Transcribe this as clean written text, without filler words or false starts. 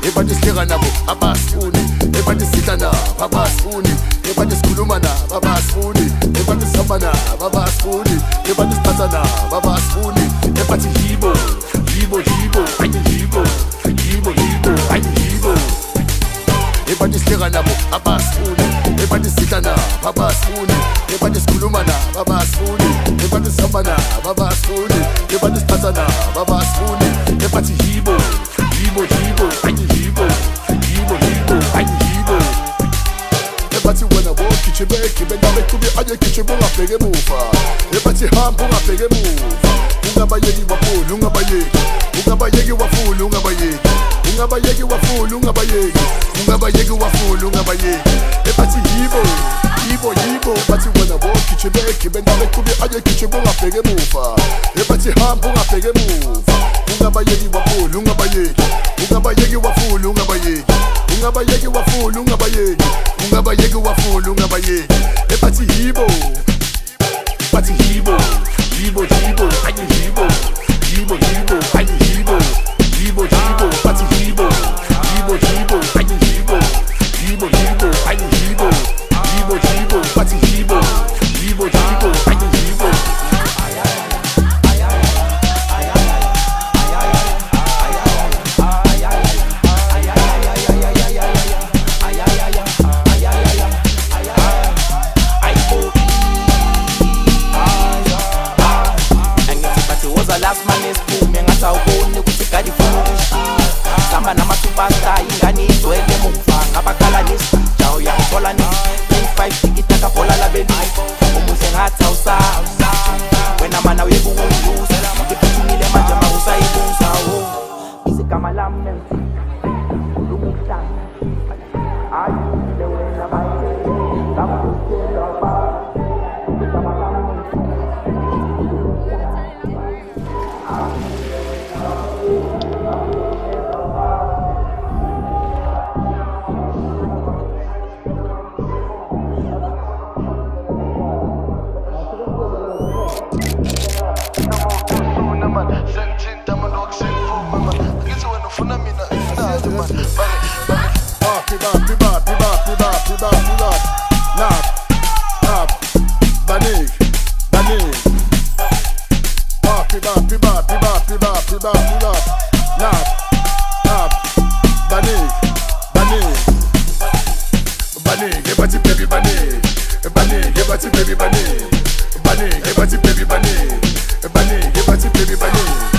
ebantu sihleka nabo abasifuni, ebantu sidla nabo abasifuni, ebantu sikhuluma nabo abasifuni, ebantu sihamba nabo abasifuni, ebantu siphatha nabo abasifuni, ebathi yibo yibo yibo ayi yibo yibo yibo ayi yibo, ebantu sihleka nabo abasifuni, ebantu sidla nabo abasifuni, ebantu sikhuluma nabo abasifuni, ebantu sihamba nabo abasifuni, ebantu siphatha nabo abasifuni, ebathi yibo yibo yibo ayi yibo yibo yibo ayi yibo, ebathi wena wogijimegime nabekubi ayegijima ungabheke emuva, ebathi hamba ungabheke emuva, ungabayeki wafula ungabayeki, ungabayeki wafula ungabayeki, ungabayeki wafula ungabayeki, ungabayeki wafula ungabayeki, ebathi yibo yibo yibo, bathi wena wogijimegime nabekubi ayegijima ungabheke emuva, ebathi hamba ungabheke emuva, ungabayeki wafula ungabayeki, ungabayeki wafula ungabayeki, ungabayeki wafula ungabayeki, ungabayeki wafula ungabayeki, ebathi yibo bathi yibo yibo yibo ayi yibo yibo yibo ayi yibo yibo yibo, bathi yibo yibo yibo ayi yibo yibo yibo ayi yibo yibo yibo, bathi yibo yibo yibo ayi yibo. Last man is booming ngasawuboni ukuthi gadi funa ukushiya, samba nama-superstar ingane igcwele emuva ngabakhalanisa, jawo yangithola nisa 25 tikita kabhola labelisa, umuhle ngathi awusazi wena mana uyekukungiluza, ngiphuthumile manje makusayibuza wo izigama lami khuluma ukuhlanga ayile wena baye ngakutshela ba igama lami Ebathi baby banig, ebathi baby banig, banig, ebathi baby banig, banig, ebathi baby banig.